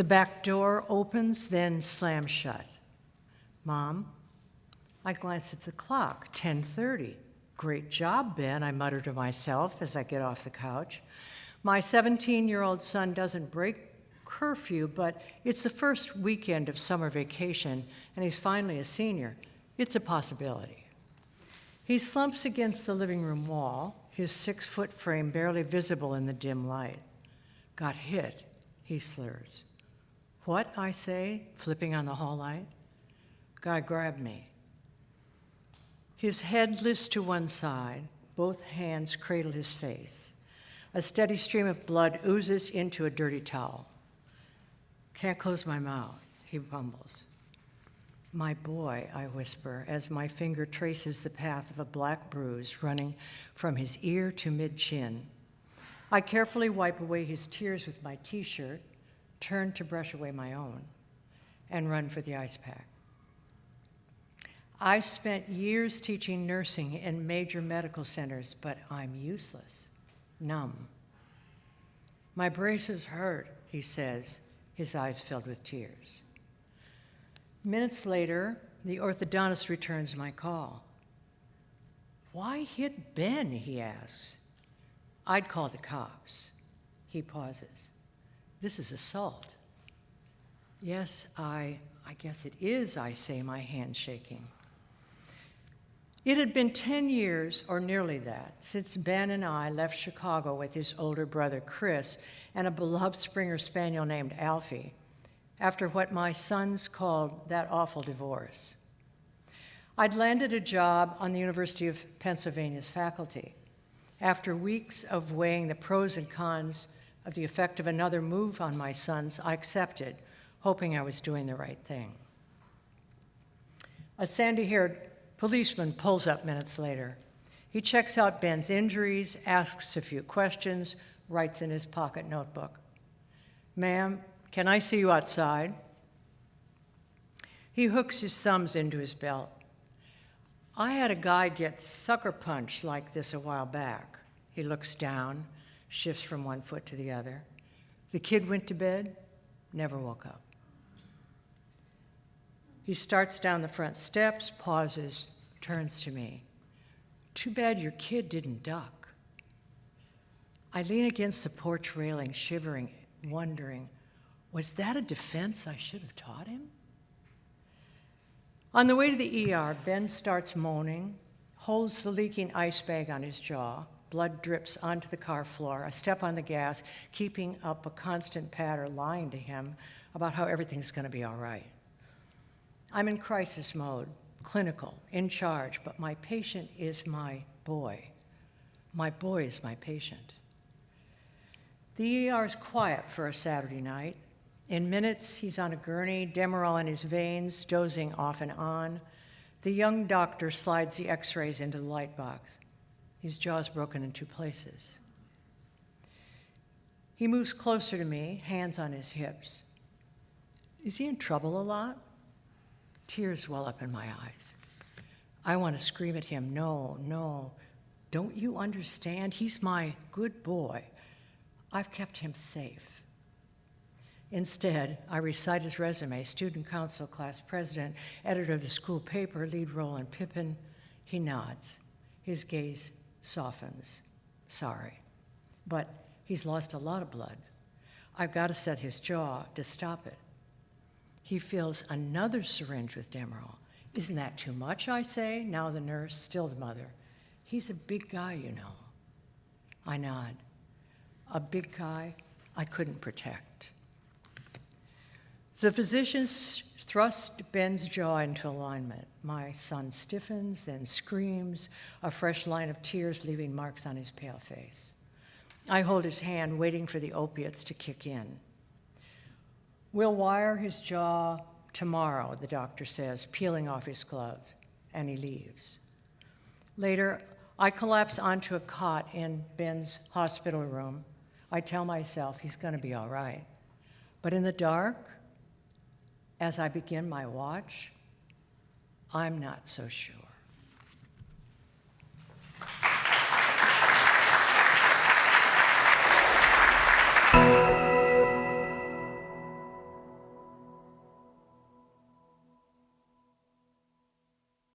The back door opens, then slams shut. Mom? I glance at the clock, 10:30. Great job, Ben, I mutter to myself as I get off the couch. My 17-year-old son doesn't break curfew, but it's the first weekend of summer vacation, and he's finally a senior. It's a possibility. He slumps against the living room wall, his 6-foot frame barely visible in the dim light. Got hit, he slurs. What, I say, flipping on the hall light. Guy grabbed me. His head lifts to one side, both hands cradle his face. A steady stream of blood oozes into a dirty towel. Can't close my mouth, he mumbles. My boy, I whisper, as my finger traces the path of a black bruise running from his ear to mid-chin. I carefully wipe away his tears with my t-shirt, turn to brush away my own, and run for the ice pack. I've spent years teaching nursing in major medical centers, but I'm useless, numb. My braces hurt, he says, his eyes filled with tears. Minutes later, the orthodontist returns my call. Why hit Ben, he asks. I'd call the cops. He pauses. This is assault. Yes, I guess it is, I say, my hand shaking. It had been 10 years, or nearly that, since Ben and I left Chicago with his older brother, Chris, and a beloved Springer Spaniel named Alfie, after what my sons called that awful divorce. I'd landed a job on the University of Pennsylvania's faculty. After weeks of weighing the pros and cons of the effect of another move on my sons, I accepted, hoping I was doing the right thing. A sandy-haired policeman pulls up minutes later. He checks out Ben's injuries, asks a few questions, writes in his pocket notebook. Ma'am, can I see you outside? He hooks his thumbs into his belt. I had a guy get sucker punched like this a while back. He looks down, shifts from one foot to the other. The kid went to bed, never woke up. He starts down the front steps, pauses, turns to me. Too bad your kid didn't duck. I lean against the porch railing, shivering, wondering, was that a defense I should have taught him? On the way to the ER, Ben starts moaning, holds the leaking ice bag on his jaw. Blood drips onto the car floor. I step on the gas, keeping up a constant patter, lying to him about how everything's going to be all right. I'm in crisis mode, clinical, in charge, but my patient is my boy. My boy is my patient. The ER is quiet for a Saturday night. In minutes, he's on a gurney, Demerol in his veins, dozing off and on. The young doctor slides the x-rays into the light box. His jaw's broken in 2 places. He moves closer to me, hands on his hips. Is he in trouble a lot? Tears well up in my eyes. I want to scream at him, no, don't you understand? He's my good boy. I've kept him safe. Instead, I recite his resume, student council, class president, editor of the school paper, lead role in Pippin. He nods. His gaze softens. Sorry. But he's lost a lot of blood. I've got to set his jaw to stop it. He fills another syringe with Demerol. Isn't that too much, I say, now the nurse, still the mother. He's a big guy, you know. I nod. A big guy I couldn't protect. The physicians thrust Ben's jaw into alignment. My son stiffens, then screams, a fresh line of tears leaving marks on his pale face. I hold his hand, waiting for the opiates to kick in. We'll wire his jaw tomorrow, the doctor says, peeling off his glove, and he leaves. Later, I collapse onto a cot in Ben's hospital room. I tell myself he's going to be all right. But in the dark, as I begin my watch, I'm not so sure.